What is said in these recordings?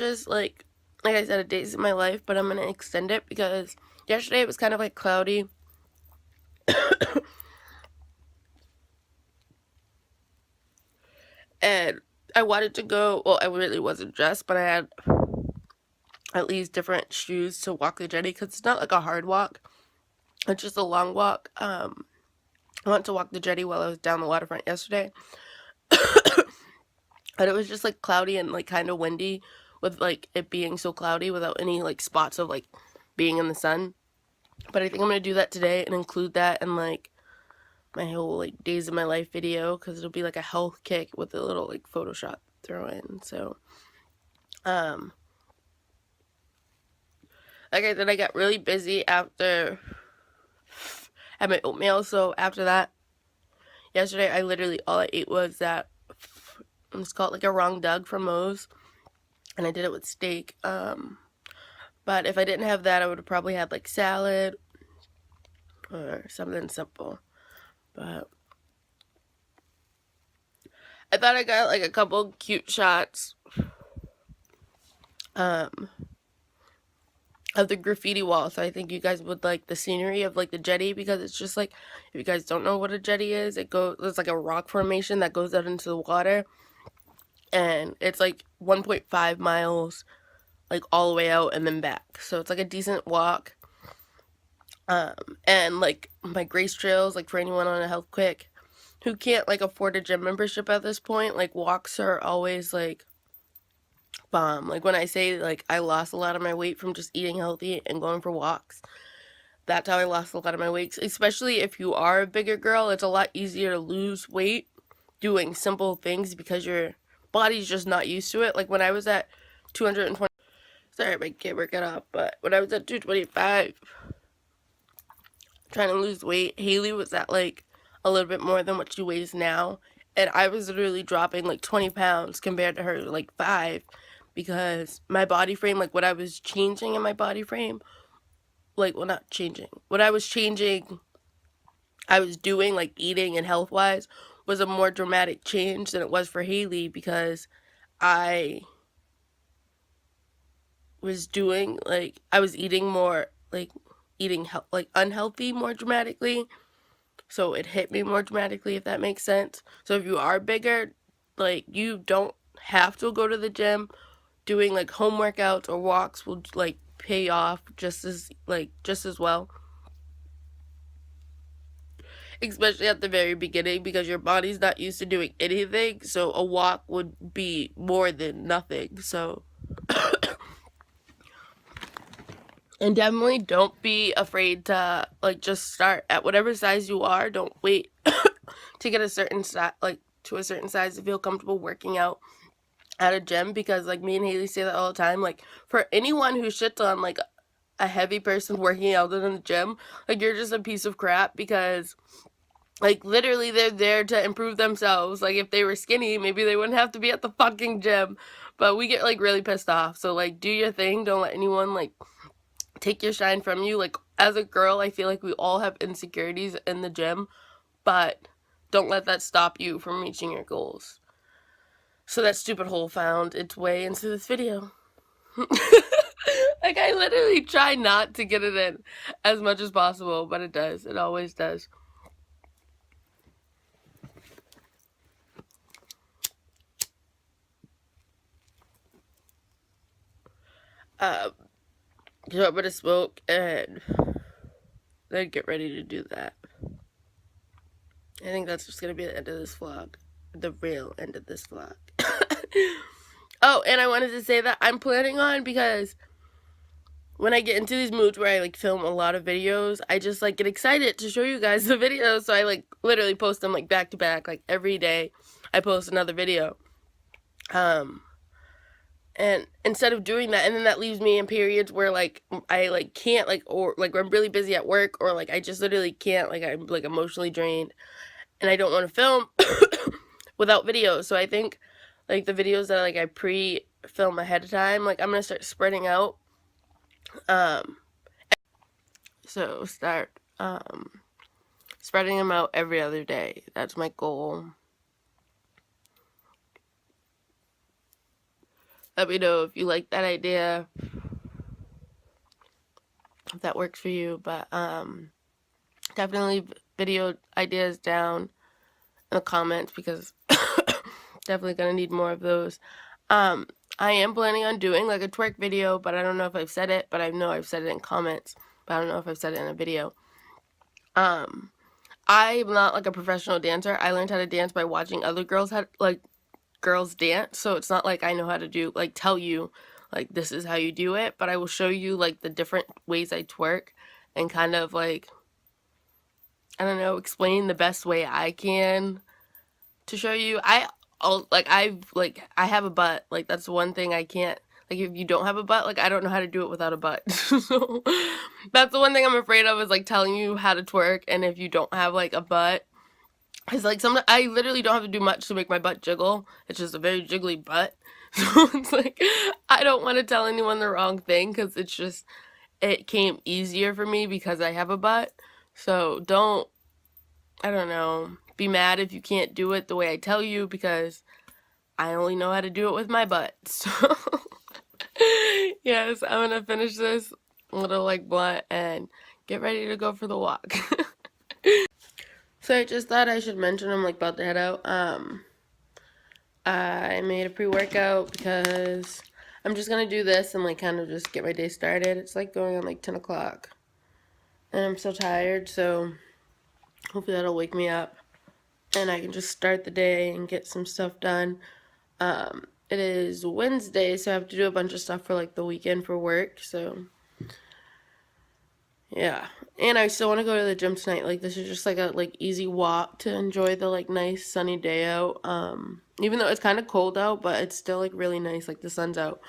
is like I said, a days in my life, but I'm gonna extend it because yesterday it was kind of like cloudy. And I wanted to go, well, I really wasn't dressed, but I had at least different shoes to walk the jetty because it's not like a hard walk. It's just a long walk. I went to walk the jetty while I was down the waterfront yesterday. But it was just like cloudy and like kind of windy with like it being so cloudy without any like spots of like being in the sun. But I think I'm going to do that today and include that in like my whole like days of my life video because it'll be like a health kick with a little like Photoshop throw in. So, like I said, I got really busy after had my oatmeal. So after that, yesterday I literally all I ate was that it's called like a Wrong Doug from Moe's, and I did it with steak. But if I didn't have that, I would have probably had like salad or something simple. But I thought I got like a couple cute shots of the graffiti wall, so I think you guys would like the scenery of like the jetty, because it's just like, if you guys don't know what a jetty is, it's like a rock formation that goes out into the water, and it's like 1.5 miles like all the way out and then back, so it's like a decent walk. And like my Grace trails, like for anyone on a health quick who can't like afford a gym membership at this point, like walks are always like bomb. Like when I say like I lost a lot of my weight from just eating healthy and going for walks, that's how I lost a lot of my weight. Especially if you are a bigger girl, it's a lot easier to lose weight doing simple things because your body's just not used to it. Like when I was at 220, sorry my camera got off, but when I was at 225 trying to lose weight, Haley was at like a little bit more than what she weighs now, and I was literally dropping like 20 pounds compared to her like 5, because my body frame, like what I was changing in my body frame, like, well, not changing, what I was changing, I was doing like eating and health wise was a more dramatic change than it was for Haley, because I was doing like, I was eating more like like unhealthy more dramatically, so it hit me more dramatically, if that makes sense. So if you are bigger, like you don't have to go to the gym. Doing like home workouts or walks will like pay off just as well, especially at the very beginning, because your body's not used to doing anything, so a walk would be more than nothing. So and definitely don't be afraid to like just start at whatever size you are. Don't wait to get a certain size, like to a certain size, to feel comfortable working out at a gym, because like me and Haley say that all the time, like for anyone who shits on like a heavy person working out in the gym, like you're just a piece of crap, because like literally they're there to improve themselves. Like if they were skinny, maybe they wouldn't have to be at the fucking gym, but we get like really pissed off. So like do your thing, don't let anyone like take your shine from you. Like as a girl, I feel like we all have insecurities in the gym, but don't let that stop you from reaching your goals. So that stupid hole found its way into this video. Like I literally try not to get it in as much as possible, but it does. It always does. So I'm gonna smoke and then get ready to do that. I think that's just gonna be the end of this vlog. The real end of this vlog. Oh, and I wanted to say that I'm planning on, because when I get into these moods where I like film a lot of videos, I just like get excited to show you guys the videos. So I like literally post them like back to back, like every day I post another video. And instead of doing that, and then that leaves me in periods where like I like can't, like, or like I'm really busy at work, or like I just literally can't, like I'm like emotionally drained and I don't want to film without videos. So I think like the videos that like I pre-film ahead of time, like I'm gonna start spreading out. So start spreading them out every other day. That's my goal. Let me know if you like that idea, if that works for you. But definitely video ideas down in the comments, because definitely gonna need more of those. I am planning on doing like a twerk video, but I don't know if I've said it, but I know I've said it in comments, but I don't know if I've said it in a video. I'm not like a professional dancer. I learned how to dance by watching other girls girls dance, so it's not like I know how to do, like, tell you like this is how you do it, but I will show you like the different ways I twerk and kind of like, I don't know, explain the best way I can to show you. I have a butt, like that's one thing I can't, like if you don't have a butt, like I don't know how to do it without a butt. So that's the one thing I'm afraid of, is like telling you how to twerk, and if you don't have like a butt, it's like sometimes I literally don't have to do much to make my butt jiggle. It's just a very jiggly butt. So it's like, I don't want to tell anyone the wrong thing, because it's just, it came easier for me because I have a butt. So don't, I don't know, be mad if you can't do it the way I tell you, because I only know how to do it with my butt. So yes, I'm gonna finish this little like blunt and get ready to go for the walk. So I just thought I should mention I'm like about to head out. I made a pre-workout because I'm just gonna do this and like kind of just get my day started. It's like going on like 10 o'clock and I'm so tired, so hopefully that'll wake me up and I can just start the day and get some stuff done. It is Wednesday, so I have to do a bunch of stuff for like the weekend for work, so yeah. And I still want to go to the gym tonight. Like, this is just like a like easy walk to enjoy the like nice sunny day out. Even though it's kind of cold out, but it's still like really nice, like the sun's out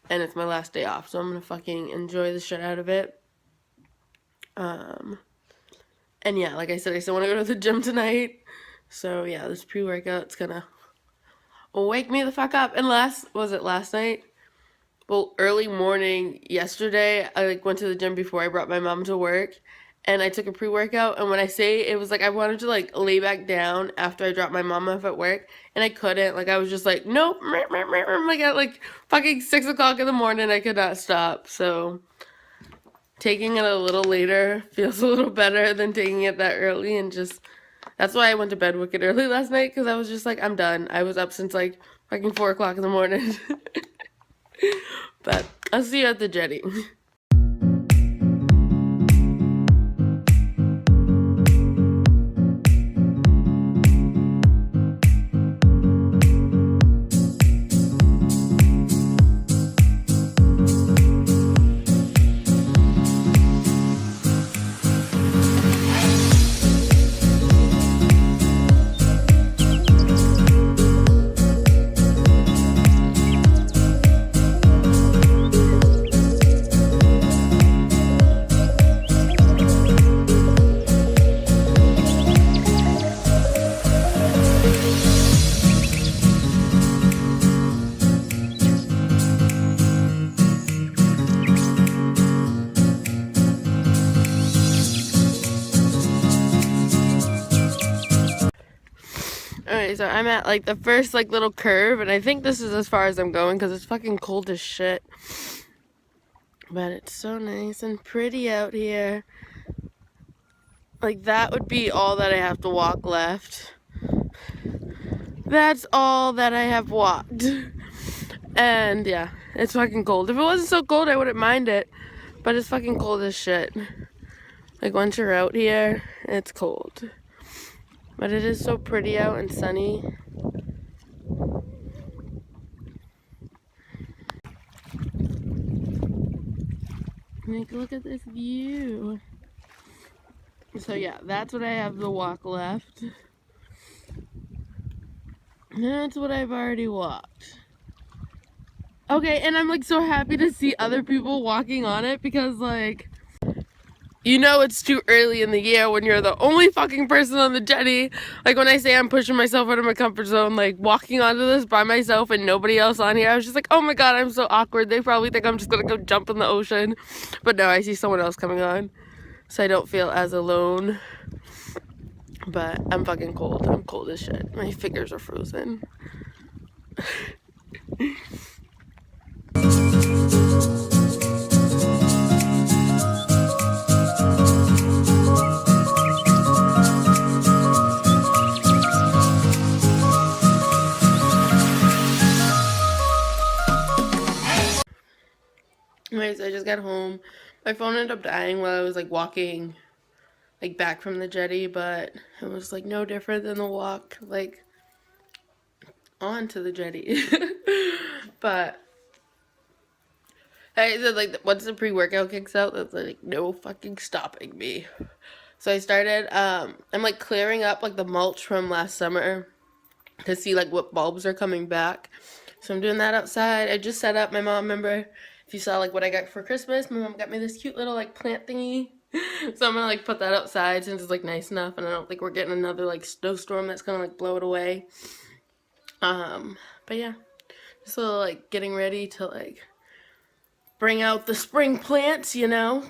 and it's my last day off, so I'm gonna fucking enjoy the shit out of it. And yeah, like I said, I still want to go to the gym tonight, so yeah, this pre-workout's gonna wake me the fuck up. And last night? Well, early morning yesterday, I like went to the gym before I brought my mom to work, and I took a pre-workout, and when I say it was like I wanted to like lay back down after I dropped my mom off at work, and I couldn't. Like I was just like, nope, like at like fucking 6 o'clock in the morning, I could not stop. So taking it a little later feels a little better than taking it that early, and just, that's why I went to bed wicked early last night, because I was just like, I'm done. I was up since like fucking 4 o'clock in the morning. But I'll see you at the jetty. Alright, so I'm at like the first like little curve, and I think this is as far as I'm going because it's fucking cold as shit. But it's so nice and pretty out here. Like, that would be all that I have to walk left. That's all that I have walked. And yeah, it's fucking cold. If it wasn't so cold, I wouldn't mind it. But it's fucking cold as shit. Like, once you're out here, it's cold. But it is so pretty out and sunny. Like, look at this view. So yeah, that's what I have the walk left. That's what I've already walked. Okay, and I'm like so happy to see other people walking on it, because like, you know, it's too early in the year when you're the only fucking person on the jetty. Like, when I say I'm pushing myself out of my comfort zone, like walking onto this by myself and nobody else on here, I was just like, oh my god, I'm so awkward. They probably think I'm just gonna go jump in the ocean. But no, I see someone else coming on, so I don't feel as alone. But I'm fucking cold. I'm cold as shit. My fingers are frozen. Anyways, I just got home. My phone ended up dying while I was like walking like back from the jetty, but it was like no different than the walk like onto the jetty. But I said like once the pre-workout kicks out, that's like no fucking stopping me. So I started I'm like clearing up like the mulch from last summer to see like what bulbs are coming back. So I'm doing that outside. I just set up, my mom, remember if you saw like what I got for Christmas, my mom got me this cute little like plant thingy. So I'm gonna like put that outside since it's like nice enough, and I don't think we're getting another like snowstorm that's gonna like blow it away. But yeah, just a little like getting ready to like bring out the spring plants, you know.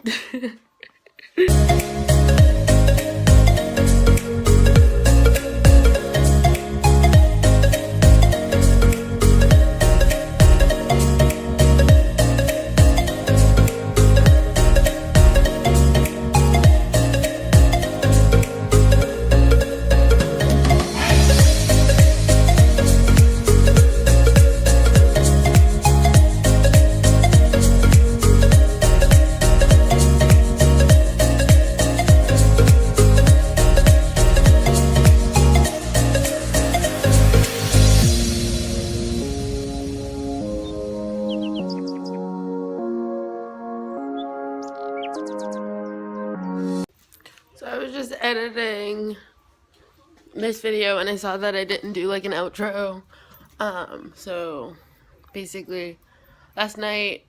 So I was just editing this video and I saw that I didn't do like an outro. So basically last night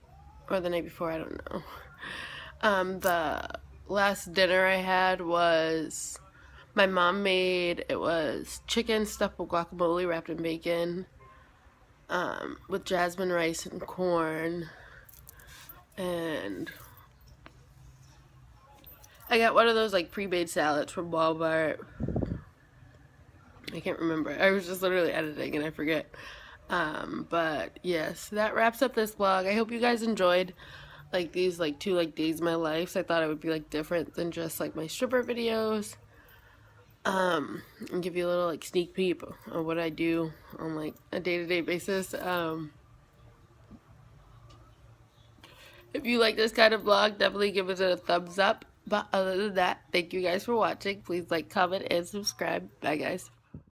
or the night before, I don't know. The last dinner I had was my mom made, it was chicken stuffed with guacamole wrapped in bacon, with jasmine rice and corn, and I got one of those like pre-made salads from Walmart. I can't remember. I was just literally editing and I forget. But yes, that wraps up this vlog. I hope you guys enjoyed like these like 2 like days of my life. So I thought it would be like different than just like my stripper videos. And give you a little like sneak peek of what I do on like a day-to-day basis. If you like this kind of vlog, definitely give us a thumbs up. But other than that, thank you guys for watching. Please like, comment, and subscribe. Bye guys.